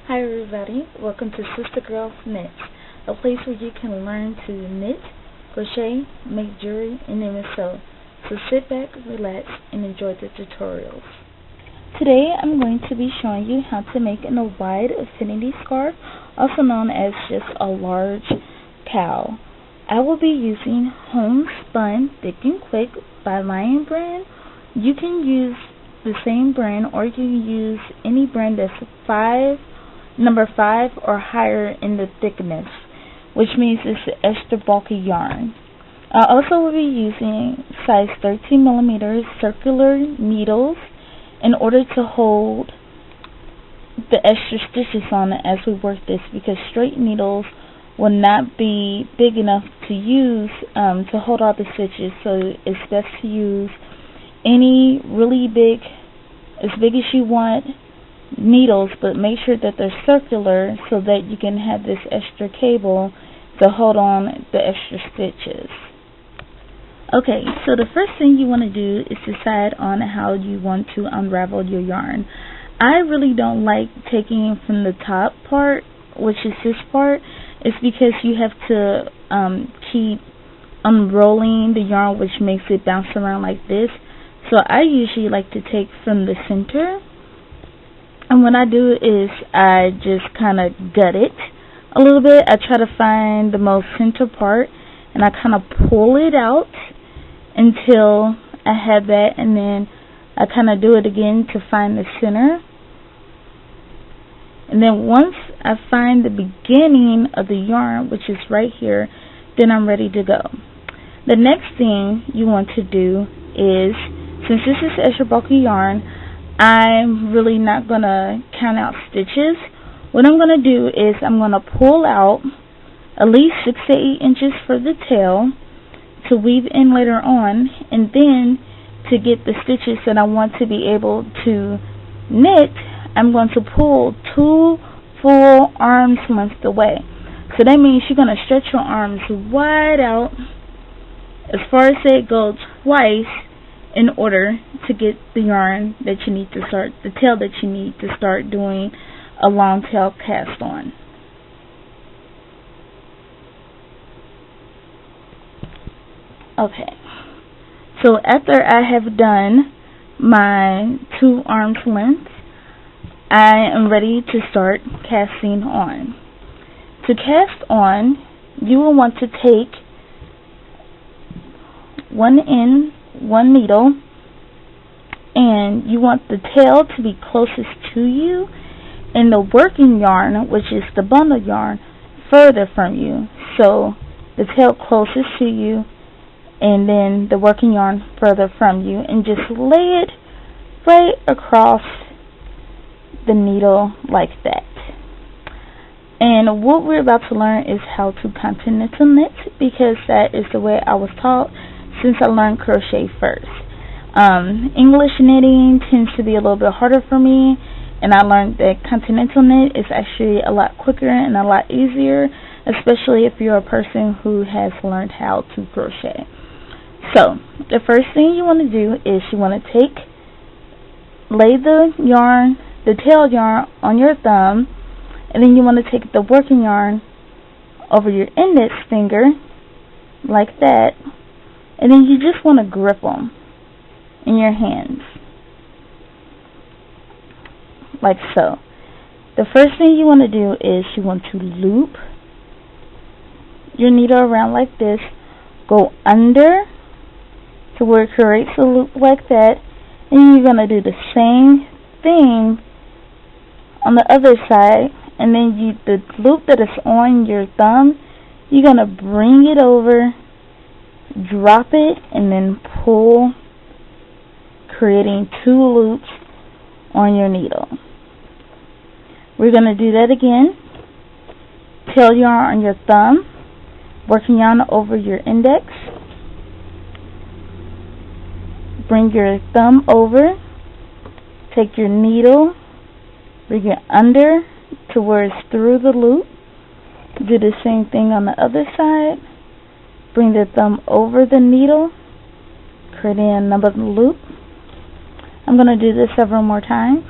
Hi everybody, welcome to Sister Girls Knits, a place where you can learn to knit, crochet, make jewelry, and even sew. So sit back, relax, and enjoy the tutorials. Today I'm going to be showing you how to make a wide affinity scarf, also known as just a large cowl. I will be using Homespun Thick and Quick by Lion Brand. You can use the same brand, or you can use any brand that's number 5 or higher in the thickness, which means it's extra bulky yarn. I also will be using size 13mm circular needles in order to hold the extra stitches on it as we work this, because straight needles will not be big enough to use to hold all the stitches. So it's best to use any really big, as big as you want, needles, but make sure that they're circular so that you can have this extra cable to hold on the extra stitches. Okay, so the first thing you want to do is decide on how you want to unravel your yarn. I really don't like taking from the top part, which is this part. It's because you have to keep unrolling the yarn, which makes it bounce around like this. So I usually like to take from the center. And what I do is I just kind of gut it a little bit. I try to find the most center part, and I kind of pull it out until I have that, and then I kind of do it again to find the center. And then once I find the beginning of the yarn, which is right here, then I'm ready to go. The next thing you want to do is, since this is extra bulky yarn, I'm really not going to count out stitches. What I'm going to do is I'm going to pull out at least 6 to 8 inches for the tail to weave in later on, and then to get the stitches that I want to be able to knit, I'm going to pull 2 full arms length away. So that means you're going to stretch your arms wide out as far as they go twice, in order to get the yarn that you need to start, the tail that you need to start doing a long tail cast on. Okay, so after I have done my 2 arms lengths, I am ready to start casting on. To cast on, you will want to take one needle, and you want the tail to be closest to you, and the working yarn, which is the bundle yarn, further from you. So the tail closest to you, and then the working yarn further from you, and just lay it right across the needle like that. And what we're about to learn is how to continental knit, because that is the way I was taught since I learned crochet first. English knitting tends to be a little bit harder for me, and I learned that continental knit is actually a lot quicker and a lot easier, especially if you're a person who has learned how to crochet. So the first thing you want to do is you want to lay the tail yarn on your thumb, and then you want to take the working yarn over your index finger like that, and then you just want to grip them in your hands like so. The first thing you want to do is you want to loop your needle around like this, go under to where it creates a loop like that, and you're going to do the same thing on the other side, and then the loop that is on your thumb, you're going to bring it over, drop it, and then pull, creating 2 loops on your needle. We're going to do that again. Tail yarn on your thumb, working yarn over your index, bring your thumb over, take your needle, bring it under to where it's through the loop, do the same thing on the other side, bring the thumb over the needle, creating another loop. I'm going to do this several more times.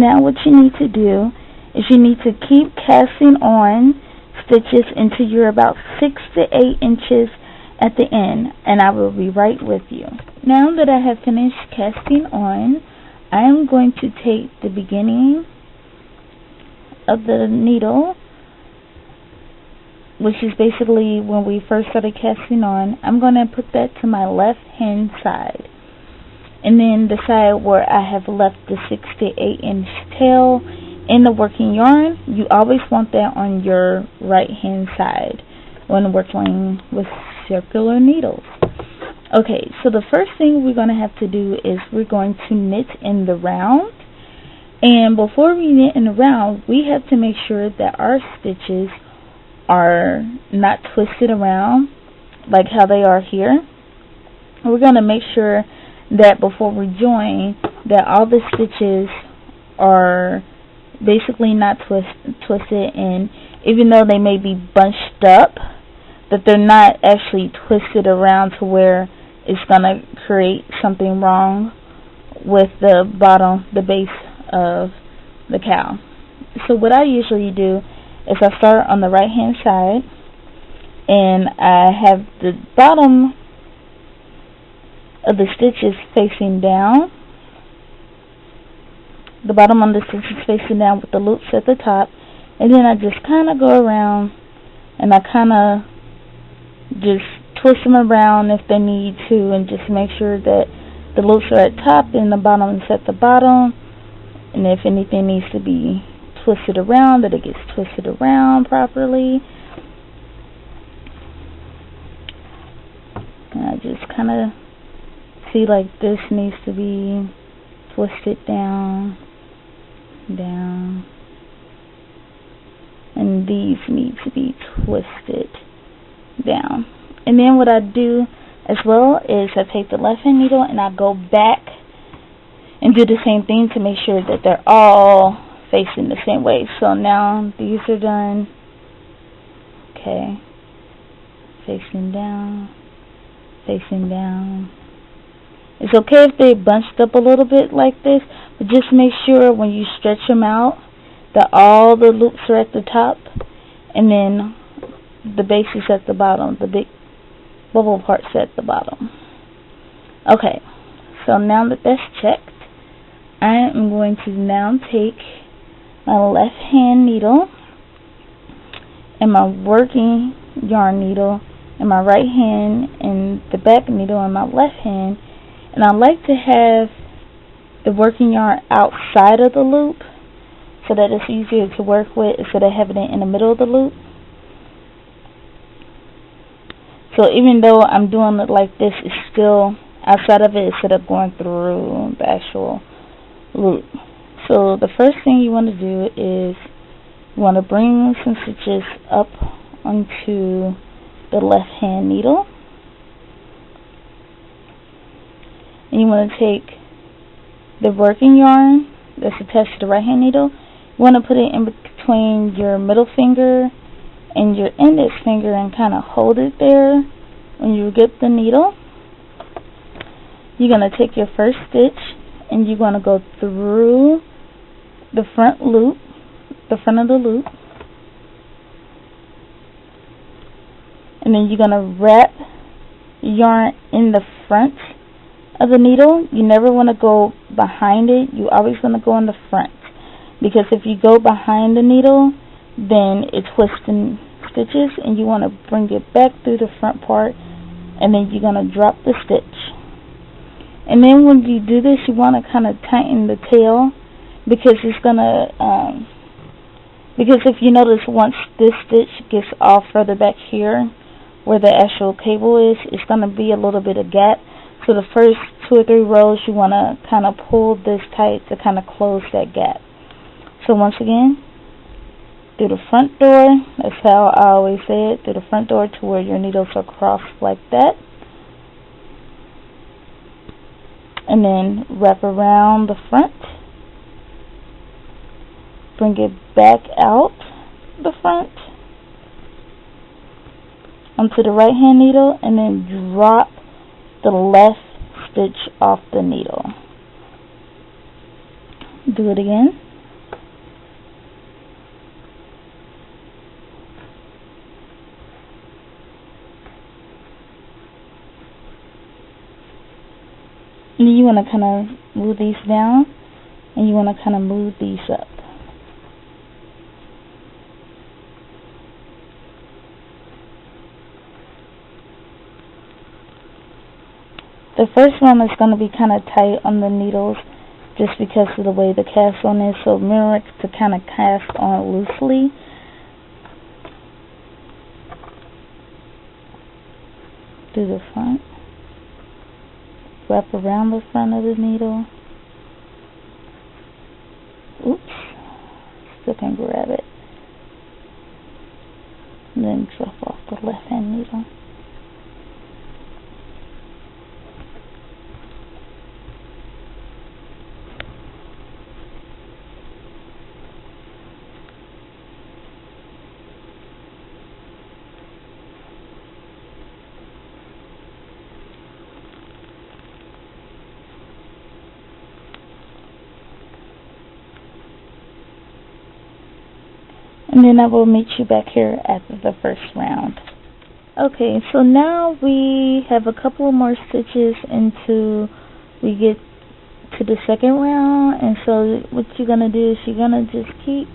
now what you need to do is you need to keep casting on stitches until you're about 6 to 8 inches at the end, and I will be right with you. Now that I have finished casting on, I am going to take the beginning of the needle, which is basically when we first started casting on. I'm going to put that to my left hand side, and then the side where I have left the 6 to 8 inch tail in the working yarn, you always want that on your right hand side when working with circular needles. Okay, so the first thing we're going to have to do is we're going to knit in the round. And before we knit in the round, we have to make sure that our stitches are not twisted around like how they are here. We're going to make sure that before we join, that all the stitches are basically not twisted, and even though they may be bunched up, that they're not actually twisted around to where it's going to create something wrong with the bottom, the base of the cowl. So what I usually do is I start on the right hand side, and I have the bottom of the stitches facing down. The bottom of the stitches facing down with the loops at the top, and then I just kind of go around and I kind of just twist them around if they need to, and just make sure that the loops are at top and the bottom is at the bottom, and if anything needs to be twisted around, that it gets twisted around properly. And I just kind of see like this needs to be twisted down, and these need to be twisted down. And then what I do as well is I take the left hand needle and I go back and do the same thing to make sure that they're all facing the same way. So now these are done. Okay, facing down, facing down. It's okay if they bunched up a little bit like this, but just make sure when you stretch them out that all the loops are at the top, and then the base is at the bottom, the big bubble part's at the bottom. Okay, so now that that's checked, I am going to now take my left hand needle and my working yarn needle in my right hand and the back needle in my left hand, and I like to have the working yarn outside of the loop so that it's easier to work with instead of having it in the middle of the loop. So even though I'm doing it like this, it's still outside of it instead of going through the actual loop. So the first thing you want to do is you want to bring some stitches up onto the left hand needle, and you want to take the working yarn that's attached to the right hand needle, you want to put it in between your middle finger and your index finger and kind of hold it there. When you get the needle, you're going to take your first stitch and you're going to go through the front loop, the front of the loop, and then you're going to wrap yarn in the front of the needle. You never want to go behind it. You always want to go in the front, because if you go behind the needle, then it twists in stitches, and you want to bring it back through the front part, and then you're going to drop the stitch. And then when you do this, you want to kind of tighten the tail, because it's going to because if you notice, once this stitch gets all further back here where the actual cable is, it's going to be a little bit of gap. So the first 2 or 3 rows, you want to kind of pull this tight to kind of close that gap. So once again, through the front door, that's how I always say it, through the front door to where your needles are crossed like that. And then wrap around the front, bring it back out the front onto the right hand needle, and then drop the left stitch off the needle. Do it again. And then you want to kind of move these down, and you want to kind of move these up. The first one is going to be kind of tight on the needles just because of the way the cast on is, so remember to kind of cast on loosely. Do the front. Wrap around the front of the needle. Oops. Still can grab it. And then drop off the left hand needle. And then I will meet you back here after the first round. Okay, so now we have a couple more stitches until we get to the second round. And so what you're going to do is you're going to just keep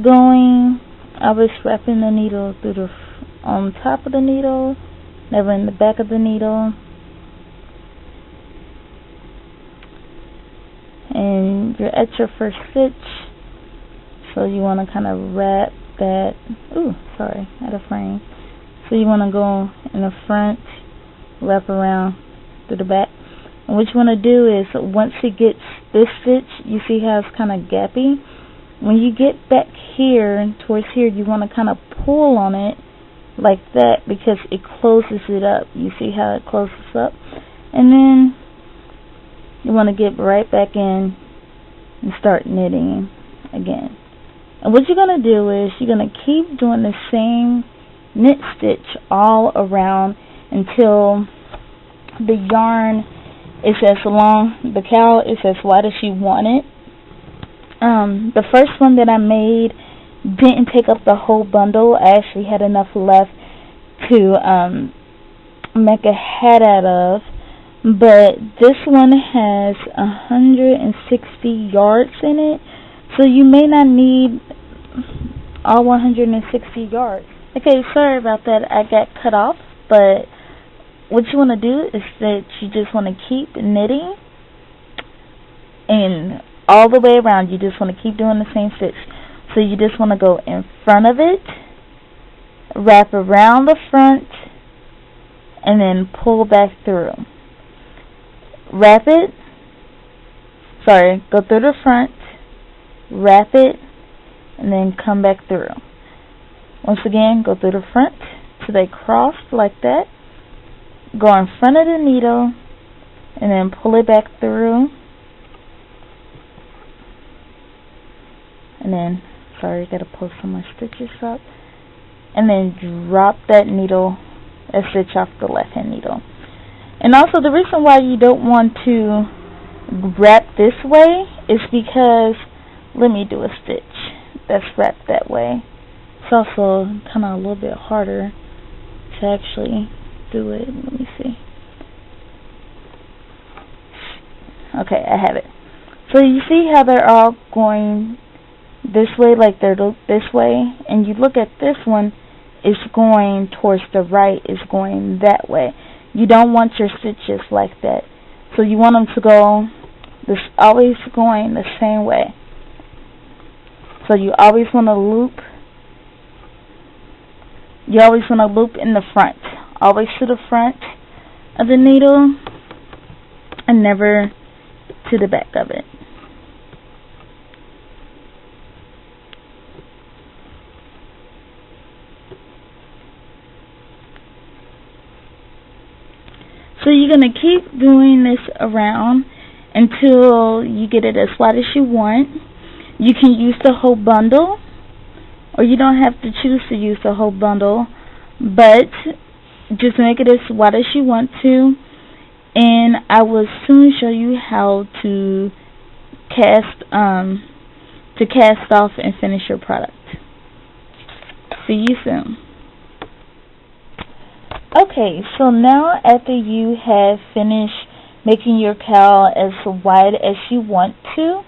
going. Always wrapping the needle through the on top of the needle, never in the back of the needle. And you're at your first stitch. So you want to kind of wrap that, out of frame. So you want to go in the front, wrap around to the back. And what you want to do is, once it gets this stitch, you see how it's kind of gappy? When you get back here, towards here, you want to kind of pull on it like that because it closes it up. You see how it closes up? And then you want to get right back in and start knitting again. And what you're going to do is you're going to keep doing the same knit stitch all around until the yarn is as long, the cowl is as wide as you want it. The first one that I made didn't take up the whole bundle. I actually had enough left to make a hat out of. But this one has 160 yards in it. So you may not need all 160 yards. Okay, sorry about that. I got cut off. But what you want to do is that you just want to keep knitting. And all the way around, you just want to keep doing the same stitch. So you just want to go in front of it, wrap around the front, and then pull back through. Wrap it. Go through the front, wrap it, and then come back through. Once again, go through the front so they cross like that. Go in front of the needle, and then pull it back through. And then, gotta pull some more stitches up. And then drop that needle, a stitch off the left hand needle. And also the reason why you don't want to wrap this way is because, let me do a stitch that's wrapped that way. It's also kind of a little bit harder to actually do it. Let me see. Okay, I have it. So you see how they're all going this way, like they're this way, and you look at this one, it's going towards the right, it's going that way. You don't want your stitches like that. So you want them to go always going the same way. So you always want to loop. You always want to loop in the front, always to the front of the needle, and never to the back of it. So you're going to keep doing this around until you get it as wide as you want. You can use the whole bundle, or you don't have to choose to use the whole bundle, but just make it as wide as you want to. And I will soon show you how to cast off and finish your product. See you soon. Okay, so now after you have finished making your cowl as wide as you want to.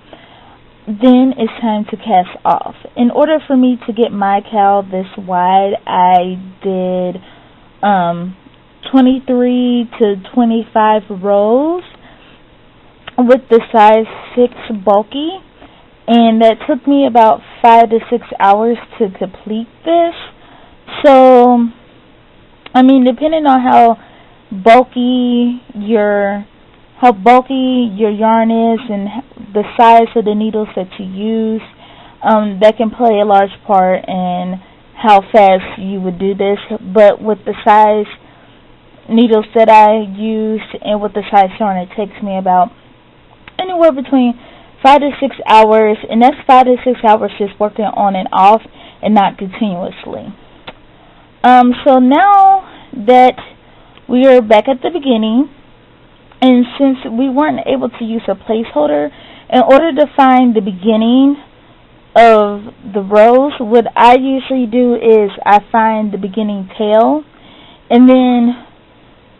Then it's time to cast off. In order for me to get my cowl this wide, I did 23 to 25 rows with the size 6 bulky, and that took me about 5 to 6 hours to complete this. So, I mean, depending on how bulky your yarn is and the size of the needles that you use, that can play a large part in how fast you would do this. But with the size needles that I used and with the size yarn, it takes me about anywhere between 5 to 6 hours, and that's 5 to 6 hours just working on and off and not continuously. So now that we are back at the beginning, and since we weren't able to use a placeholder, in order to find the beginning of the rows, what I usually do is I find the beginning tail, and then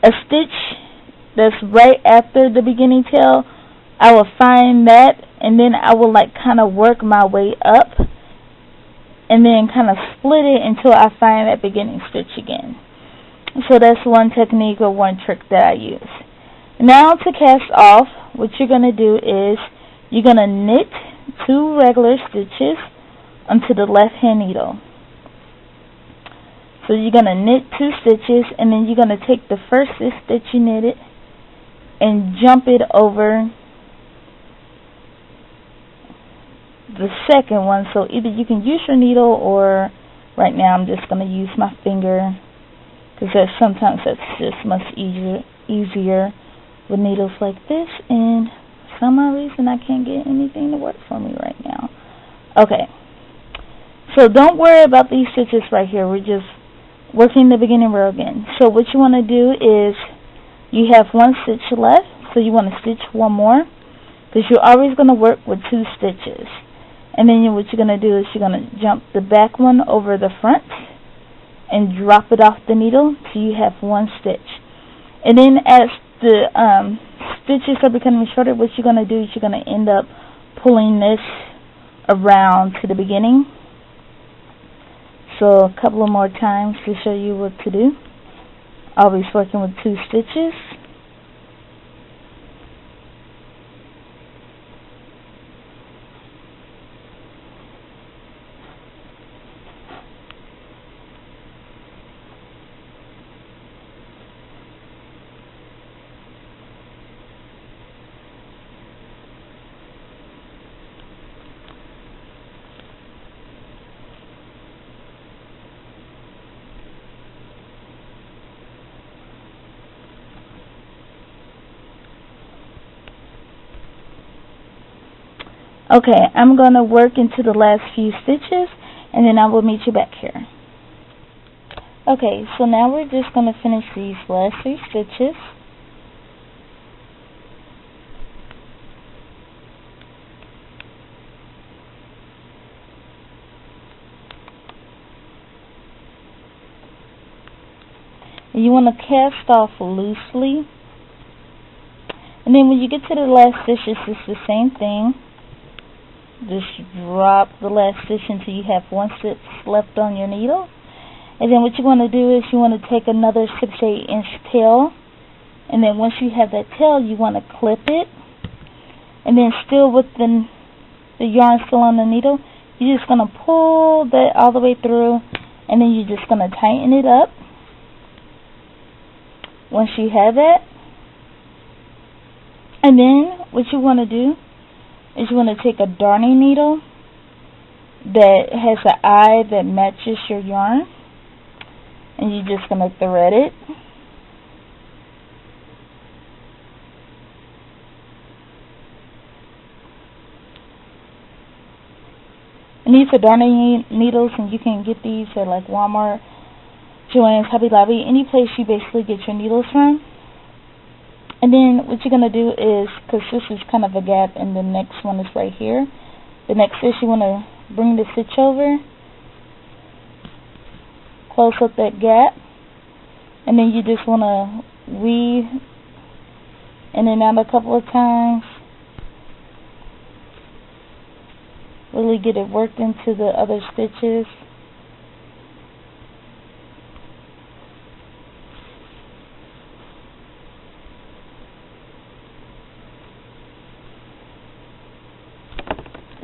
a stitch that's right after the beginning tail, I will find that, and then I will kind of work my way up, and then kind of split it until I find that beginning stitch again. So that's one technique or one trick that I use. Now to cast off, what you're going to do is you're going to knit 2 regular stitches onto the left hand needle. So you're going to knit 2 stitches, and then you're going to take the first stitch that you knitted and jump it over the second one. So either you can use your needle, or right now I'm just going to use my finger, because sometimes that's just much easier with needles like this, and for some reason I can't get anything to work for me right now. Okay, so don't worry about these stitches right here. We're just working the beginning row again. So what you want to do is you have 1 stitch left, so you want to stitch 1 more, because you're always going to work with 2 stitches. And then what you're going to do is you're going to jump the back one over the front and drop it off the needle till you have 1 stitch. And then as the stitches are becoming shorter, what you're going to do is you're going to end up pulling this around to the beginning. So a couple of more times to show you what to do. Always working with 2 stitches. Okay, I'm going to work into the last few stitches, and then I will meet you back here. Okay, so now we're just going to finish these last 3 stitches. And you want to cast off loosely. And then when you get to the last stitches, it's the same thing. Just drop the last stitch until you have 1 stitch left on your needle. And then what you want to do is you want to take another 6 to 8 inch tail. And then once you have that tail, you want to clip it. And then still with the yarn still on the needle, you're just going to pull that all the way through. And then you're just going to tighten it up. Once you have that. And then what you want to do is you want to take a darning needle that has an eye that matches your yarn, and you're just going to thread it. And these are darning needles, and you can get these at like Walmart, Joann's, Hobby Lobby, any place you basically get your needles from. And then what you're going to do is, because this is kind of a gap and the next one is right here, the next stitch you want to bring the stitch over, close up that gap, and then you just want to in and out a couple of times. Really get it worked into the other stitches.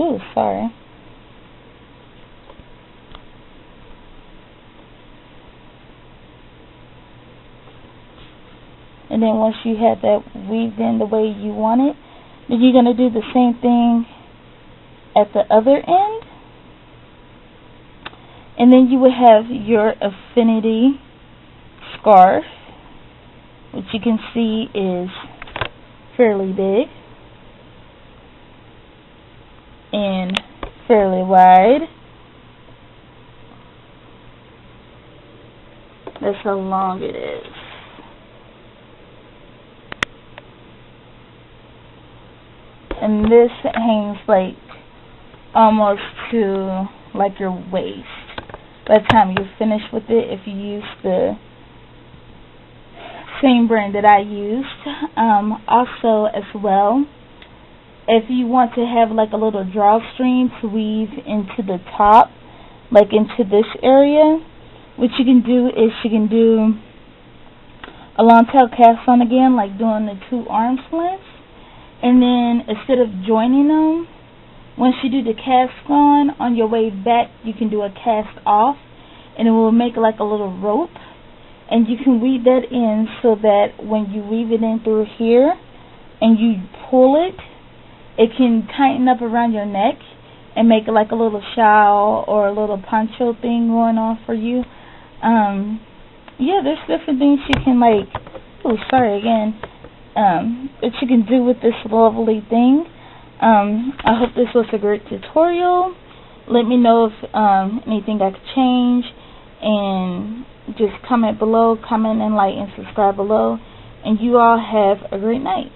Ooh, sorry. And then once you have that weaved in the way you want it, then you're going to do the same thing at the other end. And then you will have your affinity scarf, which you can see is fairly big and fairly wide. That's how long it is. And this hangs like almost to like your waist by the time you're finished with it, if you use the same brand that I used. Also as well, if you want to have like a little drawstring to weave into the top, like into this area, what you can do is you can do a long tail cast on again, like doing the 2 arm slits. And then instead of joining them, once you do the cast on your way back, you can do a cast off, and it will make like a little rope. And you can weave that in so that when you weave it in through here and you pull it, it can tighten up around your neck and make it like a little shawl or a little poncho thing going on for you. Yeah, there's different things you can like, that you can do with this lovely thing. I hope this was a great tutorial. Let me know if anything I could change, and just comment below, comment and like and subscribe below. And you all have a great night.